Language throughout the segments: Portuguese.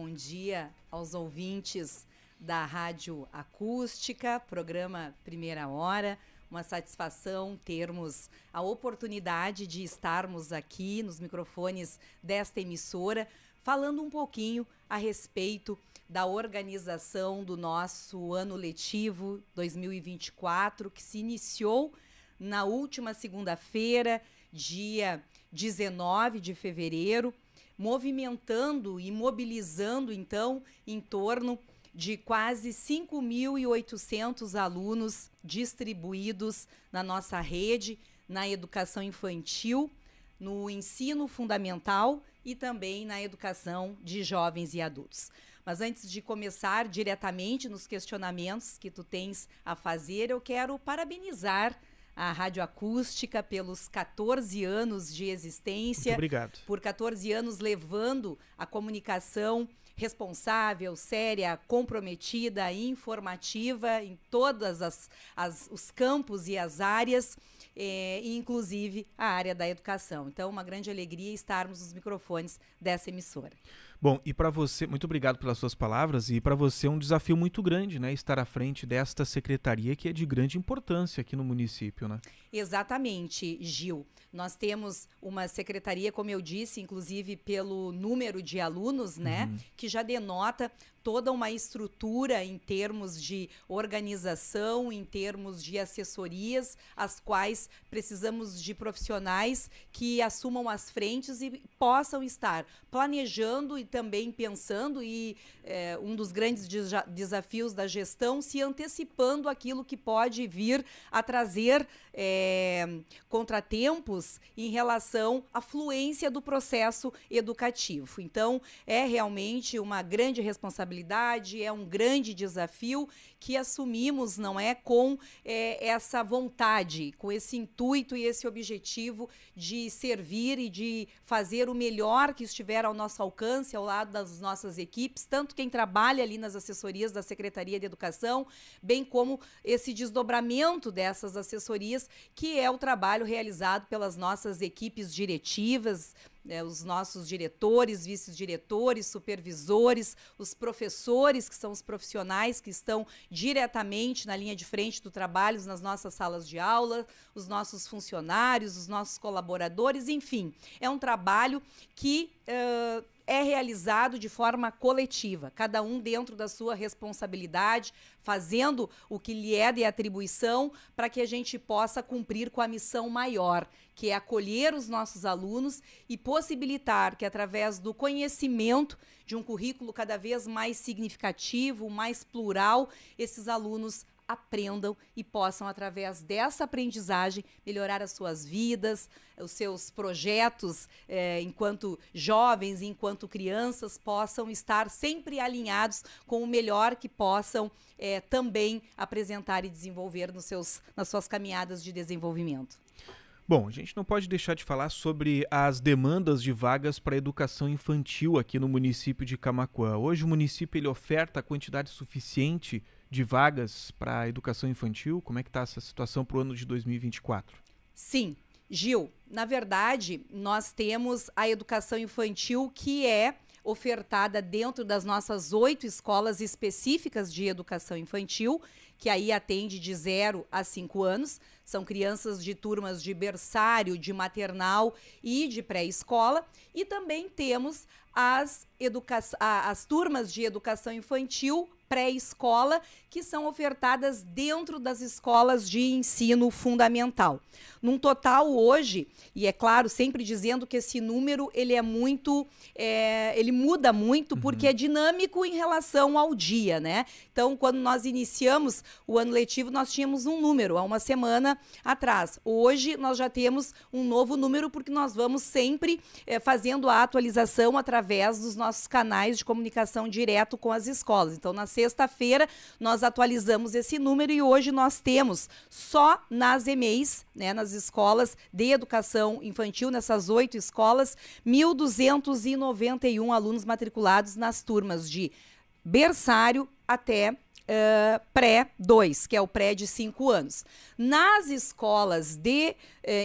bom dia aos ouvintes da Rádio Acústica, programa Primeira Hora. Uma satisfação termos a oportunidade de estarmos aqui nos microfones desta emissora, falando um pouquinho a respeito da organização do nosso ano letivo 2024, que se iniciou na última segunda-feira, dia 19 de fevereiro, movimentando e mobilizando, então, em torno de quase 5.800 alunos distribuídos na nossa rede, na educação infantil, no ensino fundamental e também na educação de jovens e adultos. Mas antes de começar diretamente nos questionamentos que tu tens a fazer, eu quero parabenizar a Rádio Acústica pelos 14 anos de existência. Muito obrigado. Por 14 anos levando a comunicação responsável, séria, comprometida, informativa em todas os campos e as áreas, inclusive a área da educação. Então, uma grande alegria estarmos nos microfones dessa emissora. Bom, e para você, muito obrigado pelas suas palavras, e para você é um desafio muito grande, né, estar à frente desta secretaria que é de grande importância aqui no município, né? Exatamente, Gil. Nós temos uma secretaria, como eu disse, inclusive pelo número de alunos, né, que já denota toda uma estrutura em termos de organização, em termos de assessorias, as quais precisamos de profissionais que assumam as frentes e possam estar planejando e também pensando, e um dos grandes desafios da gestão, se antecipando aquilo que pode vir a trazer contratempos em relação à fluência do processo educativo. Então, é realmente uma grande responsabilidade, é um grande desafio que assumimos, não é, com essa vontade, com esse intuito e esse objetivo de servir e de fazer o melhor que estiver ao nosso alcance, ao lado das nossas equipes, tanto quem trabalha ali nas assessorias da Secretaria de Educação, bem como esse desdobramento dessas assessorias, que é o trabalho realizado pelas nossas equipes diretivas, os nossos diretores, vice-diretores, supervisores, os professores, que são os profissionais que estão diretamente na linha de frente do trabalho nas nossas salas de aula, os nossos funcionários, os nossos colaboradores, enfim, é um trabalho que é realizado de forma coletiva, cada um dentro da sua responsabilidade, fazendo o que lhe é de atribuição para que a gente possa cumprir com a missão maior, que é acolher os nossos alunos e possibilitar que, através do conhecimento de um currículo cada vez mais significativo, mais plural, esses alunos aprendam e possam, através dessa aprendizagem, melhorar as suas vidas, os seus projetos enquanto jovens, enquanto crianças, possam estar sempre alinhados com o melhor que possam também apresentar e desenvolver nas suas caminhadas de desenvolvimento. Bom, a gente não pode deixar de falar sobre as demandas de vagas para a educação infantil aqui no município de Camaquã. Hoje o município ele oferta a quantidade suficiente de vagas para a educação infantil? Como é que está essa situação para o ano de 2024? Sim, Gil, na verdade, nós temos a educação infantil que é ofertada dentro das nossas 8 escolas específicas de educação infantil, que aí atende de 0 a 5 anos. São crianças de turmas de berçário, de maternal e de pré-escola. E também temos as turmas de educação infantil pré-escola, que são ofertadas dentro das escolas de ensino fundamental. Num total hoje, e é claro, sempre dizendo que esse número ele é muito, ele muda muito, porque é dinâmico em relação ao dia, né? Então, quando nós iniciamos o ano letivo, nós tínhamos um número, há uma semana atrás. Hoje, nós já temos um novo número, porque nós vamos sempre fazendo a atualização através dos nossos canais de comunicação direto com as escolas. Então, na sexta-feira, nós atualizamos esse número e hoje nós temos só nas EMEIs, né, nas escolas de educação infantil, nessas 8 escolas, 1.291 alunos matriculados nas turmas de berçário até pré-2, que é o pré de 5 anos. Nas escolas de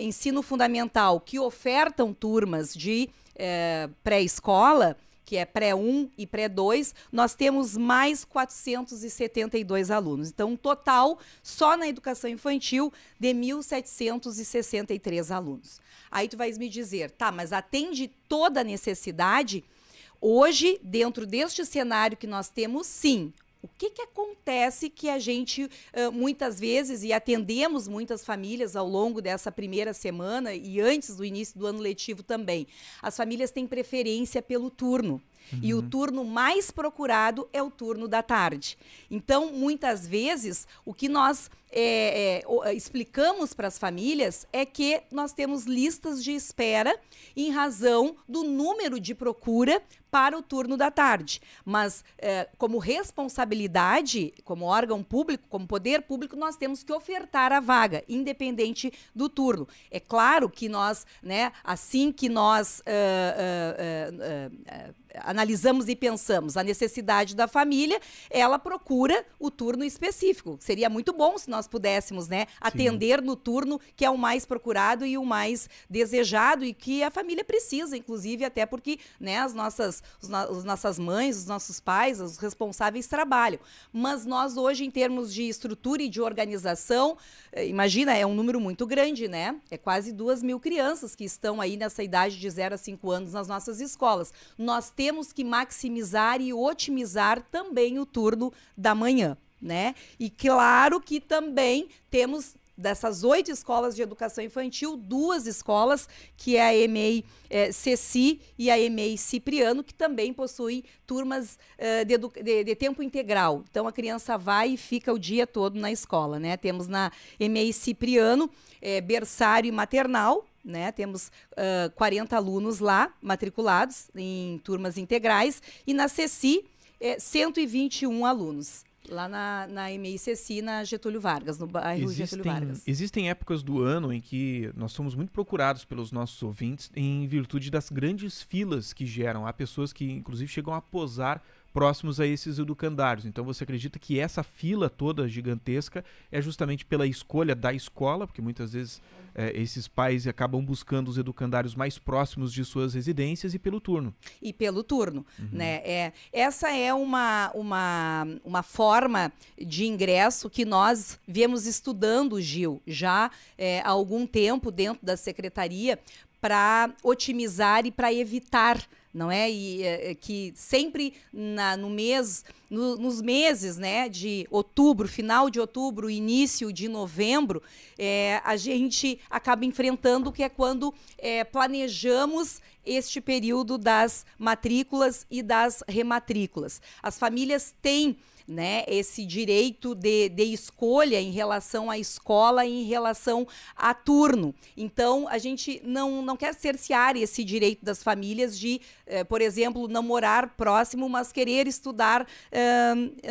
ensino fundamental que ofertam turmas de pré-escola, que é pré-1 e pré-2, nós temos mais 472 alunos. Então, um total, só na educação infantil, de 1.763 alunos. Aí tu vais me dizer, tá, mas atende toda a necessidade? Hoje, dentro deste cenário que nós temos, sim. O que acontece que a gente, muitas vezes, e atendemos muitas famílias ao longo dessa primeira semana e antes do início do ano letivo também, as famílias têm preferência pelo turno. E o turno mais procurado é o turno da tarde. Então, muitas vezes, o que nós explicamos para as famílias é que nós temos listas de espera em razão do número de procura para o turno da tarde. Mas, como responsabilidade, como órgão público, como poder público, nós temos que ofertar a vaga, independente do turno. É claro que nós, né, assim que nós analisamos e pensamos a necessidade da família, ela procura o turno específico. Seria muito bom se nós pudéssemos, né, atender no turno que é o mais procurado e o mais desejado e que a família precisa, inclusive, até porque, né, as nossas mães, os nossos pais, os responsáveis trabalham. Mas nós hoje, em termos de estrutura e de organização, imagina, é um número muito grande, né? É quase 2.000 crianças que estão aí nessa idade de 0 a 5 anos nas nossas escolas. Nós temos que maximizar e otimizar também o turno da manhã, né? E claro que também temos dessas 8 escolas de educação infantil, 2 escolas, que é a EMEI Ceci e a EMEI Cipriano, que também possuem turmas de tempo integral. Então, a criança vai e fica o dia todo na escola, né? Temos na EMEI Cipriano, berçário e maternal, né? Temos 40 alunos lá, matriculados em turmas integrais, e na Ceci, 121 alunos. Lá na EMEI Ceci, na Getúlio Vargas, no bairro Getúlio Vargas. Existem épocas do ano em que nós somos muito procurados pelos nossos ouvintes em virtude das grandes filas que geram. Há pessoas que, inclusive, chegam a posar próximos a esses educandários. Então, você acredita que essa fila toda gigantesca é justamente pela escolha da escola, porque muitas vezes esses pais acabam buscando os educandários mais próximos de suas residências, e pelo turno. E pelo turno, né? Essa é uma forma de ingresso que nós viemos estudando, Gil, já há algum tempo dentro da secretaria, para otimizar e para evitar, não é? E que sempre nos meses, né, de outubro, final de outubro, início de novembro, a gente acaba enfrentando o que é quando planejamos este período das matrículas e das rematrículas. As famílias têm, né, esse direito de escolha em relação à escola e em relação a turno. Então, a gente não quer cercear esse direito das famílias de, por exemplo, não morar próximo, mas querer estudar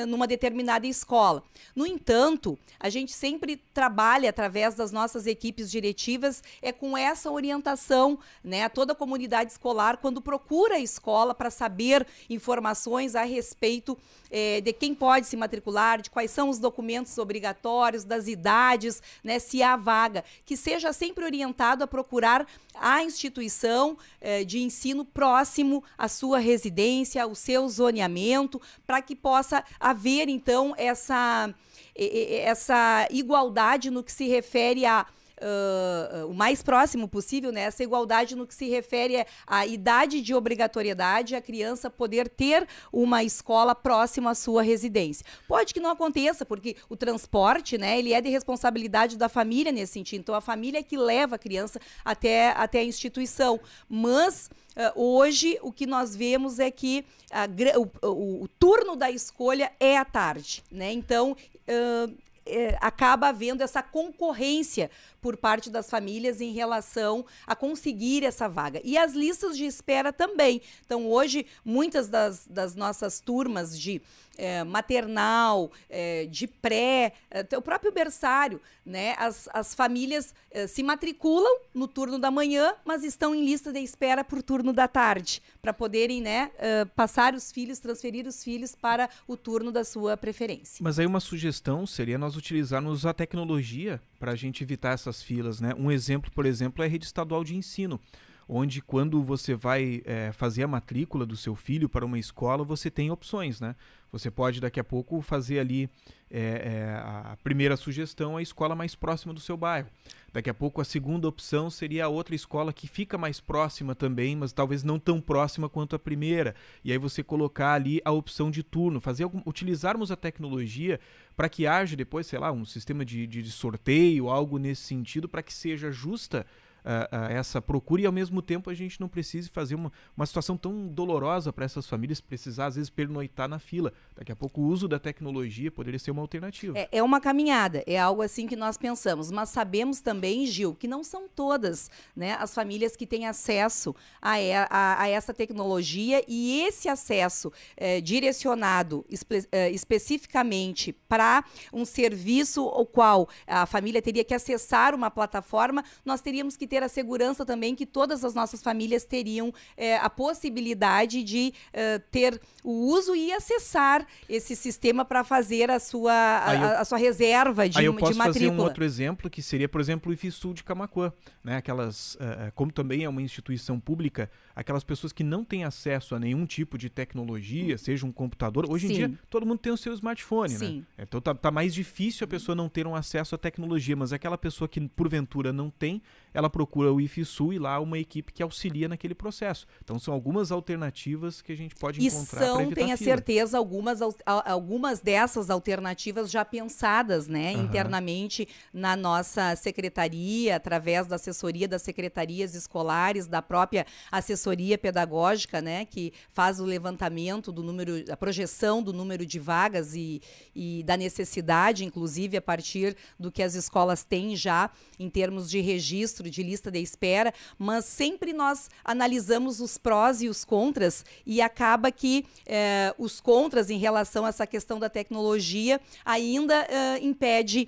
numa determinada escola. No entanto, a gente sempre trabalha através das nossas equipes diretivas com essa orientação, né, a toda a comunidade escolar quando procura a escola para saber informações a respeito de quem pode se matricular, de quais são os documentos obrigatórios, das idades, né, se há vaga, que seja sempre orientado a procurar a instituição de ensino próximo à sua residência, ao seu zoneamento, para que possa haver, então, essa igualdade no que se refere a o mais próximo possível, né? Essa igualdade no que se refere à idade de obrigatoriedade, a criança poder ter uma escola próxima à sua residência. Pode que não aconteça, porque o transporte, né, ele é de responsabilidade da família nesse sentido. Então, a família é que leva a criança até a instituição. Mas hoje o que nós vemos é que o turno da escolha é à tarde, né? Então, acaba havendo essa concorrência por parte das famílias em relação a conseguir essa vaga. E as listas de espera também. Então, hoje, muitas das nossas turmas de maternal, de pré, o próprio berçário, né? As famílias se matriculam no turno da manhã, mas estão em lista de espera por turno da tarde, para poderem, né, passar os filhos, transferir os filhos para o turno da sua preferência. Mas aí uma sugestão seria nós utilizarmos a tecnologia para a gente evitar essas filas, né? Um exemplo, por exemplo, é a rede estadual de ensino. onde quando você vai fazer a matrícula do seu filho para uma escola, você tem opções, né? Você pode daqui a pouco fazer ali a primeira sugestão, a escola mais próxima do seu bairro. Daqui a pouco a segunda opção seria a outra escola que fica mais próxima também, mas talvez não tão próxima quanto a primeira. E aí você colocar ali a opção de turno, utilizarmos a tecnologia para que haja depois, sei lá, um sistema de sorteio, algo nesse sentido, para que seja justa essa procura e ao mesmo tempo a gente não precise fazer uma situação tão dolorosa para essas famílias, precisar às vezes pernoitar na fila. Daqui a pouco o uso da tecnologia poderia ser uma alternativa. É uma caminhada, é algo assim que nós pensamos, mas sabemos também, Gil, que não são todas, né, as famílias que têm acesso a essa tecnologia, e esse acesso direcionado especificamente para um serviço ao qual a família teria que acessar uma plataforma, nós teríamos que ter a segurança também que todas as nossas famílias teriam a possibilidade de ter o uso e acessar esse sistema para fazer a sua reserva de matrícula. Aí eu posso fazer um outro exemplo, que seria, por exemplo, o IFSU de Camaquã, né? Aquelas, como também é uma instituição pública, aquelas pessoas que não têm acesso a nenhum tipo de tecnologia, seja um computador. Hoje em dia, todo mundo tem o seu smartphone, né? Então tá mais difícil a pessoa não ter um acesso à tecnologia, mas aquela pessoa que porventura não tem, ela procura o IFSU e lá uma equipe que auxilia naquele processo. Então são algumas alternativas que a gente pode encontrar para evitar tenha fila. certeza, algumas dessas alternativas já pensadas, né, internamente na nossa secretaria, através da assessoria das secretarias escolares, da própria assessoria pedagógica, né, que faz o levantamento do número, a projeção do número de vagas e da necessidade, inclusive a partir do que as escolas têm já em termos de registro, de lista de espera, mas sempre nós analisamos os prós e os contras, e acaba que os contras em relação a essa questão da tecnologia ainda impede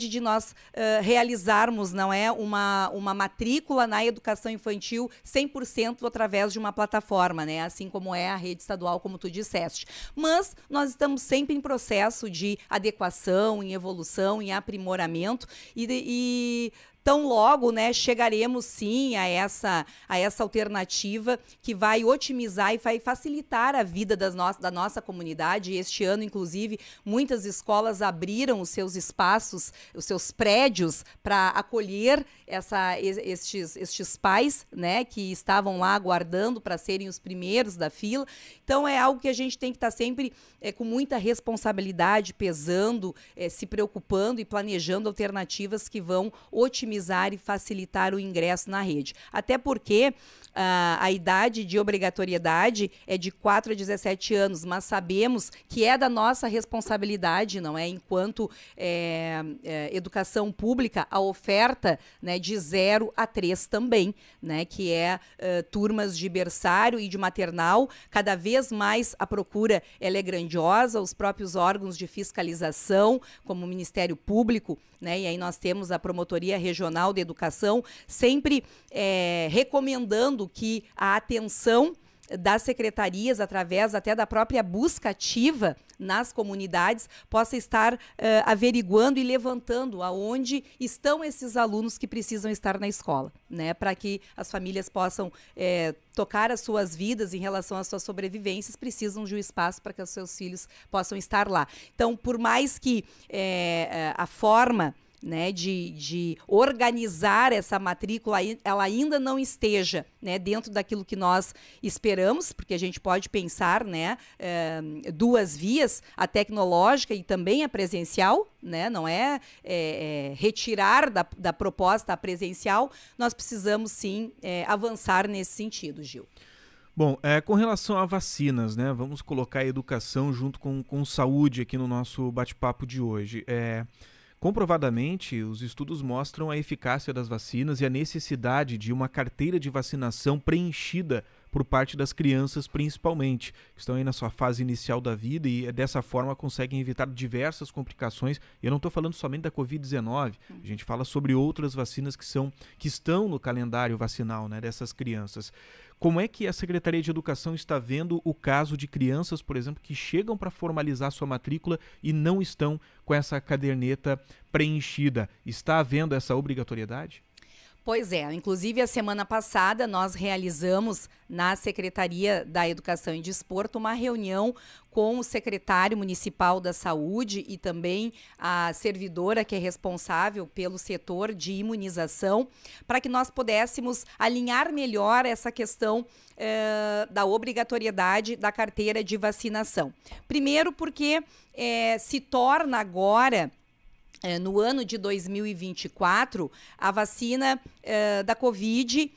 de nós realizarmos, não é, uma matrícula na educação infantil 100% através de uma plataforma, né, assim como é a rede estadual, como tu disseste. Mas nós estamos sempre em processo de adequação, em evolução, em aprimoramento, e tão logo, né, chegaremos sim a essa alternativa que vai otimizar e vai facilitar a vida da nossa comunidade. Este ano, inclusive, muitas escolas abriram os seus espaços, os seus prédios para acolher estes pais, né, que estavam lá aguardando para serem os primeiros da fila. Então é algo que a gente tem que estar sempre com muita responsabilidade, pesando, se preocupando e planejando alternativas que vão otimizar e facilitar o ingresso na rede. Até porque a idade de obrigatoriedade é de 4 a 17 anos, mas sabemos que é da nossa responsabilidade, não é? Enquanto educação pública, a oferta, né, de 0 a 3 também, né, que é turmas de berçário e de maternal. Cada vez mais a procura ela é grandiosa, os próprios órgãos de fiscalização, como o Ministério Público, né, e aí nós temos a Promotoria Regional de Educação, sempre recomendando que a atenção das secretarias, através até da própria busca ativa nas comunidades, possa estar averiguando e levantando aonde estão esses alunos que precisam estar na escola, né, para que as famílias possam tocar as suas vidas em relação às suas sobrevivências, precisam de um espaço para que os seus filhos possam estar lá. Então, por mais que a forma, né, de organizar essa matrícula, ela ainda não esteja, né, dentro daquilo que nós esperamos, porque a gente pode pensar, né, duas vias, a tecnológica e também a presencial, né, não é retirar da proposta a presencial. Nós precisamos sim avançar nesse sentido, Gil. Bom, com relação a vacinas, né, vamos colocar a educação junto com saúde aqui no nosso bate-papo de hoje. Comprovadamente, os estudos mostram a eficácia das vacinas e a necessidade de uma carteira de vacinação preenchida por parte das crianças, principalmente, que estão aí na sua fase inicial da vida e dessa forma conseguem evitar diversas complicações. E eu não estou falando somente da Covid-19, a gente fala sobre outras vacinas que estão no calendário vacinal, né, dessas crianças. Como é que a Secretaria de Educação está vendo o caso de crianças, por exemplo, que chegam para formalizar sua matrícula e não estão com essa caderneta preenchida? Está havendo essa obrigatoriedade? Pois é, inclusive a semana passada nós realizamos na Secretaria da Educação e Desporto uma reunião com o secretário municipal da Saúde e também a servidora que é responsável pelo setor de imunização, para que nós pudéssemos alinhar melhor essa questão da obrigatoriedade da carteira de vacinação. Primeiro porque se torna agora, no ano de 2024, a vacina da Covid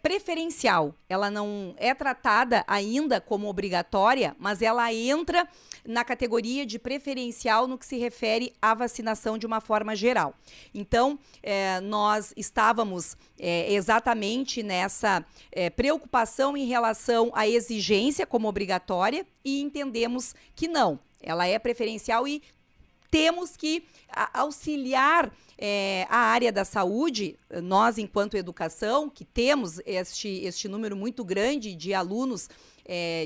preferencial. Ela não é tratada ainda como obrigatória, mas ela entra na categoria de preferencial no que se refere à vacinação de uma forma geral. Então, nós estávamos exatamente nessa preocupação em relação à exigência como obrigatória e entendemos que não, ela é preferencial e temos que auxiliar a área da saúde, nós enquanto educação, que temos este número muito grande de alunos,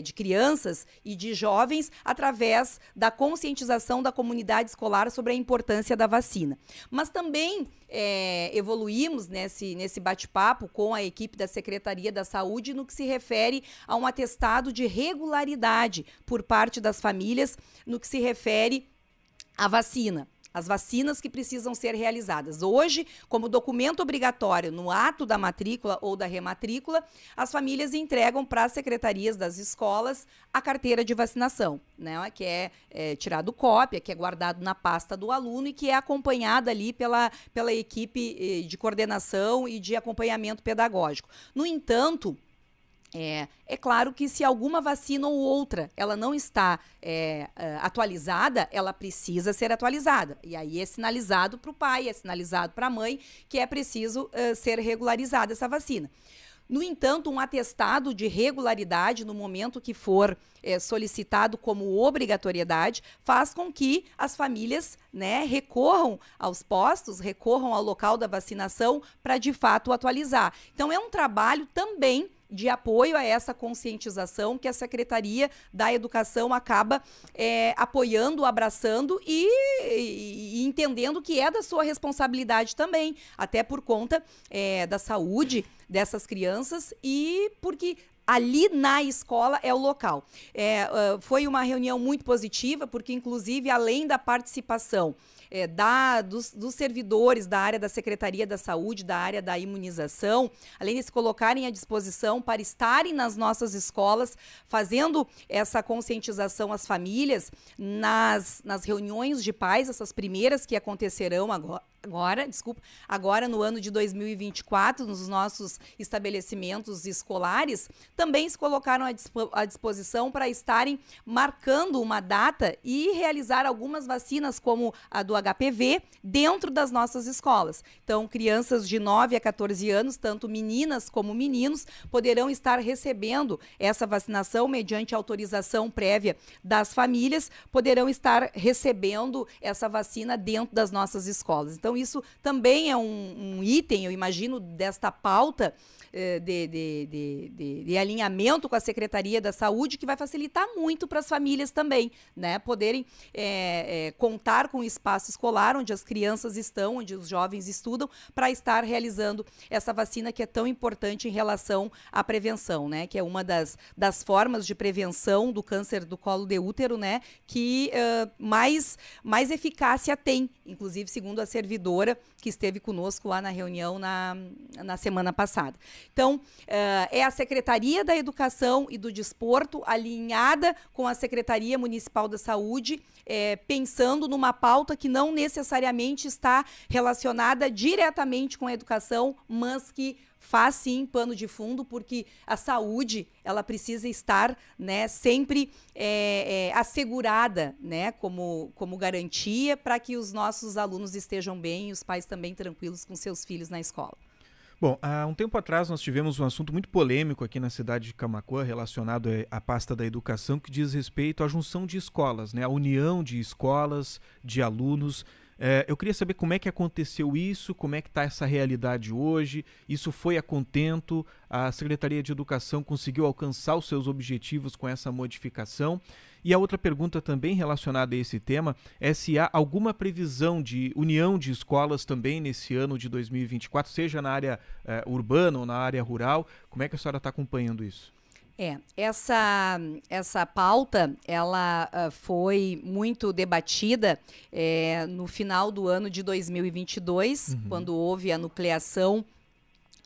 de crianças e de jovens, através da conscientização da comunidade escolar sobre a importância da vacina. Mas também evoluímos nesse bate-papo com a equipe da Secretaria da Saúde no que se refere a um atestado de regularidade por parte das famílias no que se refere à vacina. As vacinas que precisam ser realizadas. Hoje, como documento obrigatório no ato da matrícula ou da rematrícula, as famílias entregam para as secretarias das escolas a carteira de vacinação, né? Que é tirado cópia, que é guardado na pasta do aluno e que é acompanhada ali pela equipe de coordenação e de acompanhamento pedagógico. No entanto, é claro que se alguma vacina ou outra ela não está atualizada, ela precisa ser atualizada. E aí é sinalizado para o pai, é sinalizado para a mãe que é preciso ser regularizada essa vacina. No entanto, um atestado de regularidade, no momento que for solicitado como obrigatoriedade, faz com que as famílias, né, recorram aos postos, recorram ao local da vacinação para, de fato, atualizar. Então, é um trabalho também de apoio a essa conscientização que a Secretaria da Educação acaba apoiando, abraçando e entendendo que é da sua responsabilidade também, até por conta da saúde dessas crianças e porque ali na escola é o local. Foi uma reunião muito positiva, porque inclusive além da participação dos servidores da área da Secretaria da Saúde, da área da imunização, além de se colocarem à disposição para estarem nas nossas escolas, fazendo essa conscientização às famílias, nas reuniões de pais, essas primeiras que acontecerão agora no ano de 2024, nos nossos estabelecimentos escolares, também se colocaram à disposição para estarem marcando uma data e realizar algumas vacinas, como a do HPV, dentro das nossas escolas. Então, crianças de 9 a 14 anos, tanto meninas como meninos, poderão estar recebendo essa vacinação mediante autorização prévia das famílias, poderão estar recebendo essa vacina dentro das nossas escolas. Então, isso também é um item, eu imagino, desta pauta de alinhamento com a Secretaria da Saúde, que vai facilitar muito para as famílias também, né? Poderem contar com o espaço escolar onde as crianças estão, onde os jovens estudam, para estar realizando essa vacina que é tão importante em relação à prevenção, né? Que é uma das formas de prevenção do câncer do colo de útero, né? Que mais eficácia tem, inclusive segundo a servidora que esteve conosco lá na reunião na semana passada. Então, é a Secretaria da Educação e do Desporto alinhada com a Secretaria Municipal da Saúde, pensando numa pauta que não necessariamente está relacionada diretamente com a educação, mas que faz sim pano de fundo, porque a saúde ela precisa estar, né, sempre assegurada, né, como garantia para que os nossos alunos estejam bem e os pais também tranquilos com seus filhos na escola. Bom, há um tempo atrás nós tivemos um assunto muito polêmico aqui na cidade de Camaquã relacionado à pasta da educação, que diz respeito à junção de escolas, né, a união de escolas, de alunos. Eu queria saber como é que aconteceu isso, como é que está essa realidade hoje, isso foi a contento, a Secretaria de Educação conseguiu alcançar os seus objetivos com essa modificação? E a outra pergunta também relacionada a esse tema é se há alguma previsão de união de escolas também nesse ano de 2024, seja na área urbana ou na área rural. Como é que a senhora está acompanhando isso? Essa pauta, ela foi muito debatida no final do ano de 2022, quando houve a nucleação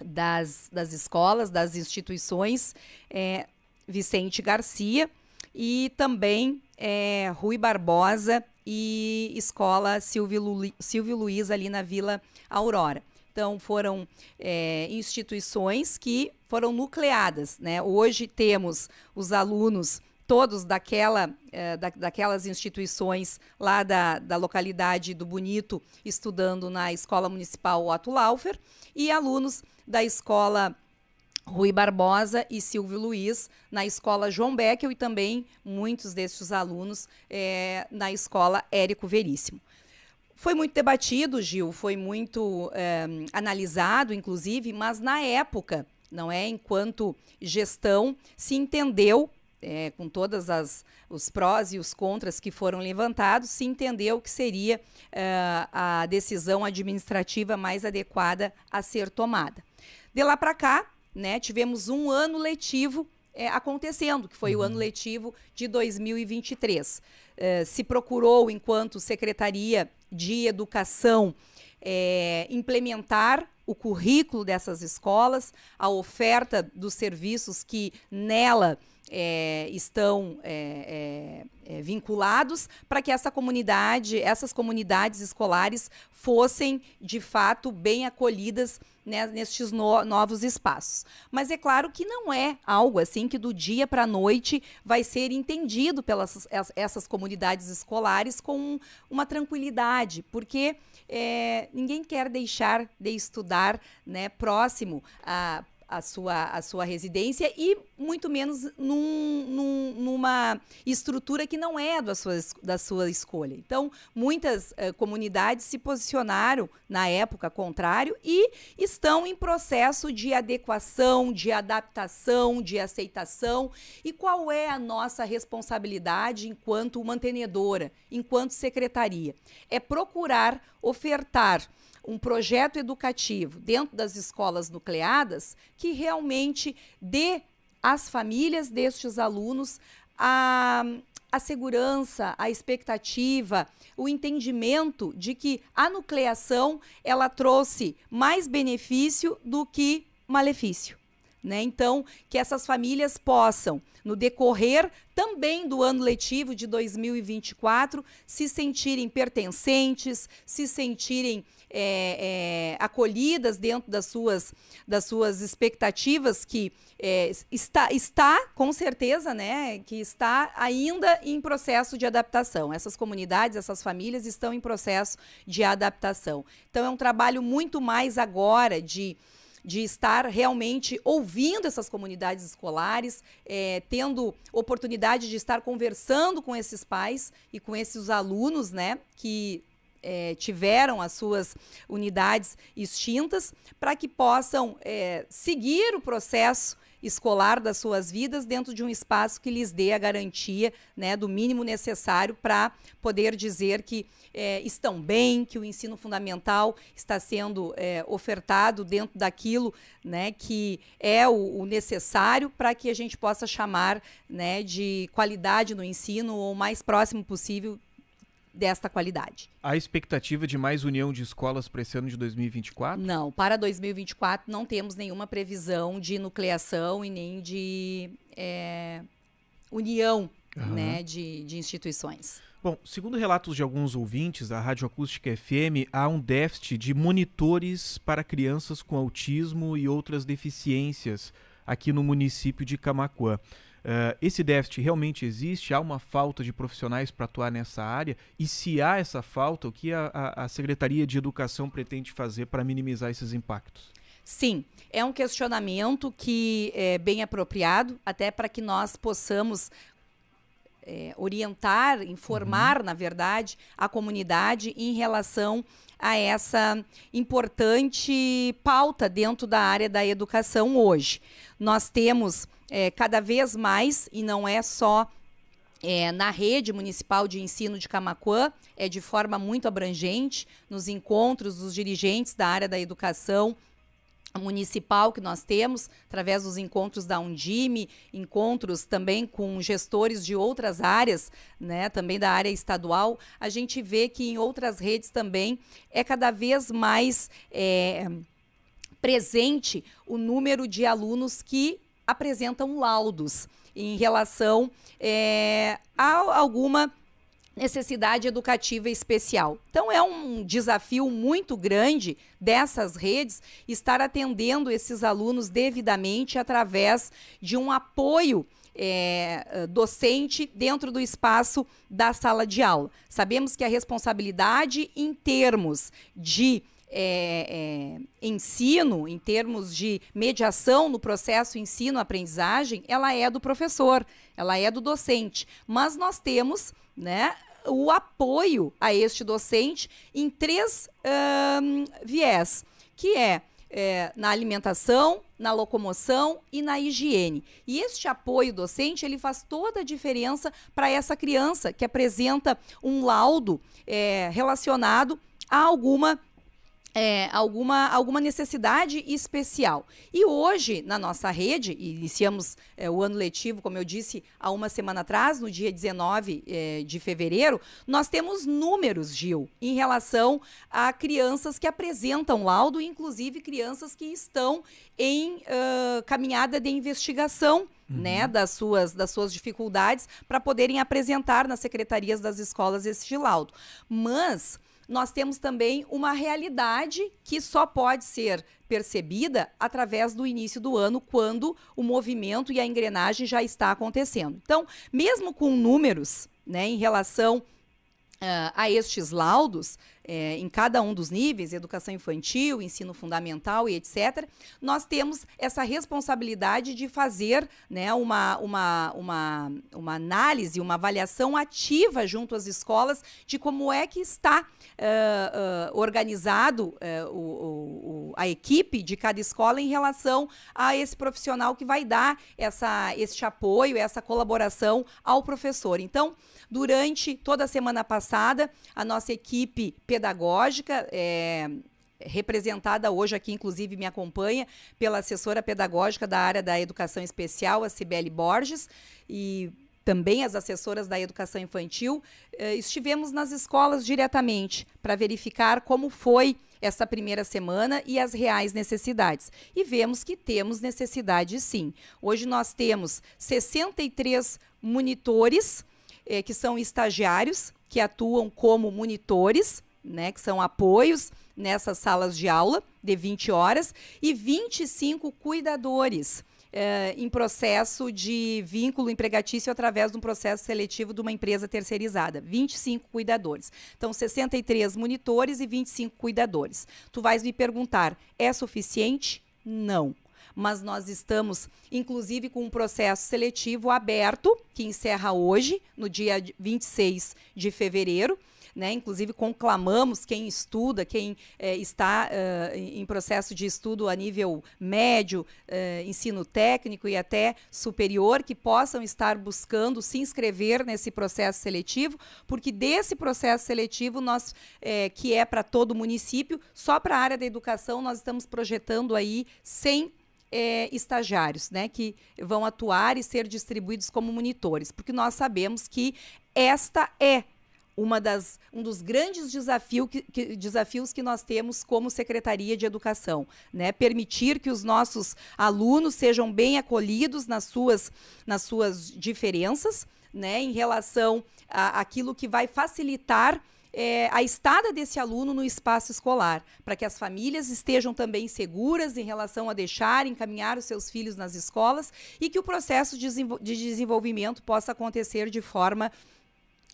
das escolas, das instituições Vicente Garcia e também Rui Barbosa e Escola Silvio Luiz ali na Vila Aurora. Então, foram instituições que foram nucleadas, né? Hoje temos os alunos todos daquelas instituições lá da localidade do Bonito, estudando na Escola Municipal Otto Laufer, e alunos da Escola Rui Barbosa e Silvio Luiz na Escola João Beckel, e também muitos desses alunos na Escola Érico Veríssimo. Foi muito debatido, Gil, foi muito analisado, inclusive, mas na época, não é, enquanto gestão, se entendeu, com todos os prós e os contras que foram levantados, se entendeu que seria a decisão administrativa mais adequada a ser tomada. De lá para cá, né, tivemos um ano letivo acontecendo, que foi o ano letivo de 2023. Se procurou, enquanto Secretaria de Educação, implementar o currículo dessas escolas, a oferta dos serviços que nela estão vinculados, para que essas comunidades escolares fossem, de fato, bem acolhidas, né, nestes novos espaços. Mas é claro que não é algo assim que do dia para a noite vai ser entendido pelas essas comunidades escolares com uma tranquilidade, porque ninguém quer deixar de estudar, né, próximo a sua residência, e muito menos numa estrutura que não é da sua escolha. Então, muitas comunidades se posicionaram, na época, contrário, e estão em processo de adequação, de adaptação, de aceitação. E qual é a nossa responsabilidade enquanto mantenedora, enquanto secretaria? É procurar ofertar um projeto educativo dentro das escolas nucleadas que realmente dê às famílias destes alunos a segurança, a expectativa, o entendimento de que a nucleação ela trouxe mais benefício do que malefício, né? Então, que essas famílias possam, no decorrer também do ano letivo de 2024, se sentirem pertencentes, se sentirem acolhidas dentro das suas expectativas, que está com certeza, né, que está ainda em processo de adaptação. Essas comunidades, essas famílias estão em processo de adaptação. Então, é um trabalho muito mais agora de estar realmente ouvindo essas comunidades escolares, tendo oportunidade de estar conversando com esses pais e com esses alunos, né, que tiveram as suas unidades extintas, para que possam seguir o processo escolar das suas vidas dentro de um espaço que lhes dê a garantia, né, do mínimo necessário para poder dizer que estão bem, que o ensino fundamental está sendo ofertado dentro daquilo, né, que é o necessário para que a gente possa chamar, né, de qualidade no ensino, ou o mais próximo possível desta qualidade. Há expectativa de mais união de escolas para esse ano de 2024? Não, para 2024 não temos nenhuma previsão de nucleação e nem de união, né, de instituições. Bom, segundo relatos de alguns ouvintes da Rádio Acústica FM, há um déficit de monitores para crianças com autismo e outras deficiências aqui no município de Camaquã. Esse déficit realmente existe? Há uma falta de profissionais para atuar nessa área? E se há essa falta, o que a Secretaria de Educação pretende fazer para minimizar esses impactos? Sim, é um questionamento que é bem apropriado, até para que nós possamos orientar, informar, na verdade, a comunidade em relação a essa importante pauta dentro da área da educação hoje. Nós temos cada vez mais, e não é só na rede municipal de ensino de Camaquã, é de forma muito abrangente, nos encontros dos dirigentes da área da educação municipal que nós temos, através dos encontros da Undime, encontros também com gestores de outras áreas, né, também da área estadual, a gente vê que em outras redes também é cada vez mais presente o número de alunos que apresentam laudos em relação a alguma necessidade educativa especial. Então, é um desafio muito grande dessas redes estar atendendo esses alunos devidamente através de um apoio docente dentro do espaço da sala de aula. Sabemos que a responsabilidade em termos de ensino, em termos de mediação no processo ensino-aprendizagem, ela é do professor, ela é do docente. Mas nós temos, né, o apoio a este docente em 3 viés, que na alimentação, na locomoção e na higiene. E este apoio docente, ele faz toda a diferença para essa criança que apresenta um laudo relacionado a alguma necessidade especial. E hoje, na nossa rede, iniciamos o ano letivo, como eu disse, há uma semana atrás, no dia 19 de fevereiro, nós temos números, Gil, em relação a crianças que apresentam laudo, inclusive crianças que estão em caminhada de investigação, né, das suas dificuldades, para poderem apresentar nas secretarias das escolas esse laudo. Mas nós temos também uma realidade que só pode ser percebida através do início do ano, quando o movimento e a engrenagem já está acontecendo. Então, mesmo com números, né, em relação a estes laudos, em cada um dos níveis, educação infantil, ensino fundamental e etc., nós temos essa responsabilidade de fazer, né, uma análise, uma avaliação ativa junto às escolas de como é que está organizado a equipe de cada escola em relação a esse profissional que vai dar este apoio, essa colaboração ao professor. Então, durante toda a semana passada, a nossa equipe pedagógica, representada hoje aqui, inclusive me acompanha, pela assessora pedagógica da área da educação especial, a Cibele Borges, e também as assessoras da educação infantil, estivemos nas escolas diretamente para verificar como foi essa primeira semana e as reais necessidades. E vemos que temos necessidade, sim. Hoje nós temos 63 monitores, que são estagiários, que atuam como monitores, né, que são apoios nessas salas de aula de 20 horas, e 25 cuidadores em processo de vínculo empregatício através de um processo seletivo de uma empresa terceirizada. 25 cuidadores. Então, 63 monitores e 25 cuidadores. Tu vais me perguntar, é suficiente? Não. Mas nós estamos, inclusive, com um processo seletivo aberto, que encerra hoje, no dia 26 de fevereiro, né? Inclusive, conclamamos quem estuda, quem está em processo de estudo a nível médio, ensino técnico e até superior, que possam estar buscando se inscrever nesse processo seletivo, porque desse processo seletivo, nós, que é para todo o município, só para a área da educação, nós estamos projetando aí 100 estagiários, né, que vão atuar e ser distribuídos como monitores, porque nós sabemos que esta é um dos grandes desafios que nós temos como Secretaria de Educação, né? Permitir que os nossos alunos sejam bem acolhidos nas suas diferenças, né, em relação àquilo que vai facilitar a estada desse aluno no espaço escolar, para que as famílias estejam também seguras em relação a encaminhar os seus filhos nas escolas e que o processo de desenvolvimento possa acontecer de forma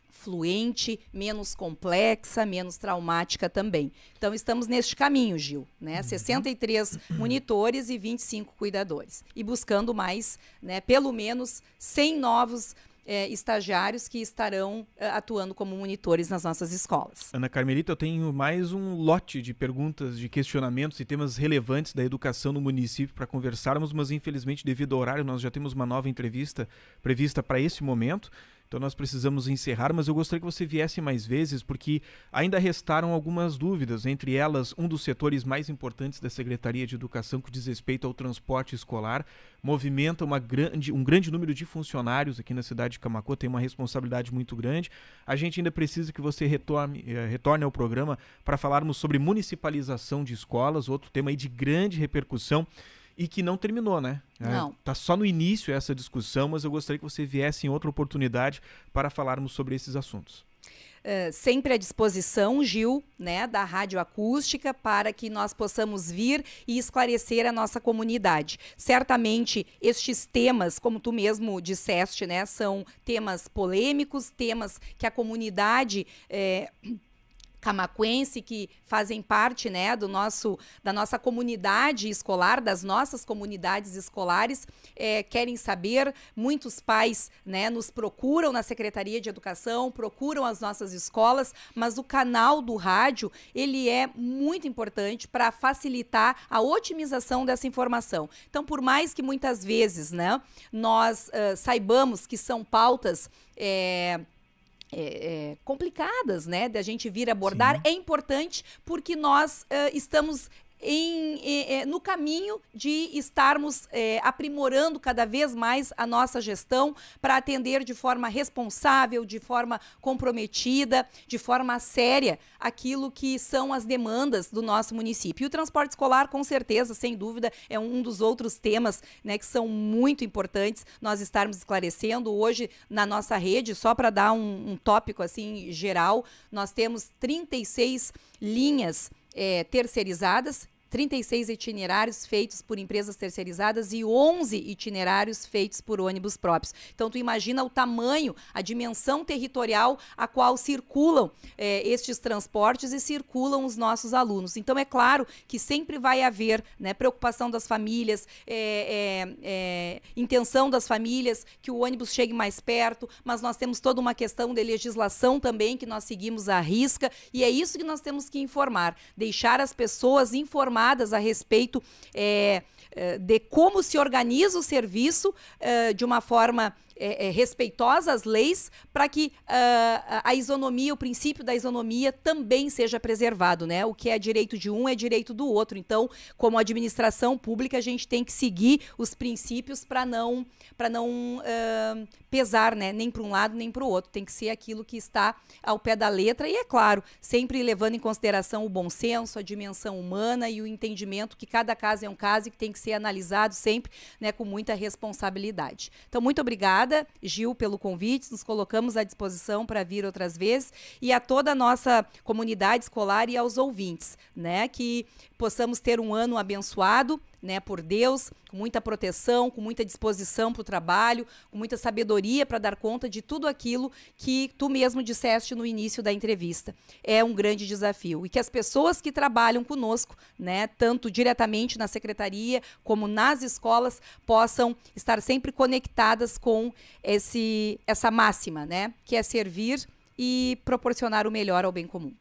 fluente, menos complexa, menos traumática também. Então, estamos neste caminho, Gil, né? 63 monitores e 25 cuidadores. E buscando mais, né, pelo menos 100 novos estagiários que estarão atuando como monitores nas nossas escolas. Ana Carmelita, eu tenho mais um lote de perguntas, de questionamentos e temas relevantes da educação no município para conversarmos, mas infelizmente devido ao horário nós já temos uma nova entrevista prevista para esse momento. Então nós precisamos encerrar, mas eu gostaria que você viesse mais vezes, porque ainda restaram algumas dúvidas, entre elas um dos setores mais importantes da Secretaria de Educação que diz respeito ao transporte escolar, movimenta um grande número de funcionários aqui na cidade de Camaquã, tem uma responsabilidade muito grande. A gente ainda precisa que você retorne ao programa para falarmos sobre municipalização de escolas, outro tema aí de grande repercussão, e que não terminou, né? Não. Tá só no início essa discussão, mas eu gostaria que você viesse em outra oportunidade para falarmos sobre esses assuntos. Sempre à disposição, Gil, né, da Rádio Acústica, para que nós possamos vir e esclarecer a nossa comunidade. Certamente, estes temas, como tu mesmo disseste, né, são temas polêmicos, temas que a comunidade camaquense, que fazem parte, né, da nossa comunidade escolar, das nossas comunidades escolares, querem saber. Muitos pais, né, nos procuram na Secretaria de Educação, procuram as nossas escolas, mas o canal do rádio, ele é muito importante para facilitar a otimização dessa informação. Então, por mais que muitas vezes, né, nós saibamos que são pautas complicadas, né, da gente vir abordar, sim, é importante porque nós estamos no caminho de estarmos aprimorando cada vez mais a nossa gestão para atender de forma responsável, de forma comprometida, de forma séria aquilo que são as demandas do nosso município. E o transporte escolar, com certeza, sem dúvida, é um dos outros temas, né, que são muito importantes nós estarmos esclarecendo. Hoje, na nossa rede, só para dar um tópico assim geral, nós temos 36 linhas terceirizadas, 36 itinerários feitos por empresas terceirizadas e 11 itinerários feitos por ônibus próprios. Então, tu imagina o tamanho, a dimensão territorial a qual circulam estes transportes e circulam os nossos alunos. Então, é claro que sempre vai haver, né, preocupação das famílias, intenção das famílias que o ônibus chegue mais perto, mas nós temos toda uma questão de legislação também que nós seguimos à risca, e é isso que nós temos que informar, deixar as pessoas informadas a respeito de como se organiza o serviço de uma forma respeitosa às leis, para que a isonomia, o princípio da isonomia também seja preservado, né? O que é direito de um é direito do outro. Então, como administração pública, a gente tem que seguir os princípios para não pesar, né? Nem para um lado, nem para o outro. Tem que ser aquilo que está ao pé da letra e, é claro, sempre levando em consideração o bom senso, a dimensão humana e o entendimento que cada caso é um caso e que tem que ser analisado sempre, né, com muita responsabilidade. Então, muito obrigada, Gil, pelo convite, nos colocamos à disposição para vir outras vezes, e a toda a nossa comunidade escolar e aos ouvintes, né, que possamos ter um ano abençoado, né, por Deus, com muita proteção, com muita disposição para o trabalho, com muita sabedoria para dar conta de tudo aquilo que tu mesmo disseste no início da entrevista. É um grande desafio, e que as pessoas que trabalham conosco, né, tanto diretamente na secretaria como nas escolas, possam estar sempre conectadas com essa máxima, né, que é servir e proporcionar o melhor ao bem comum.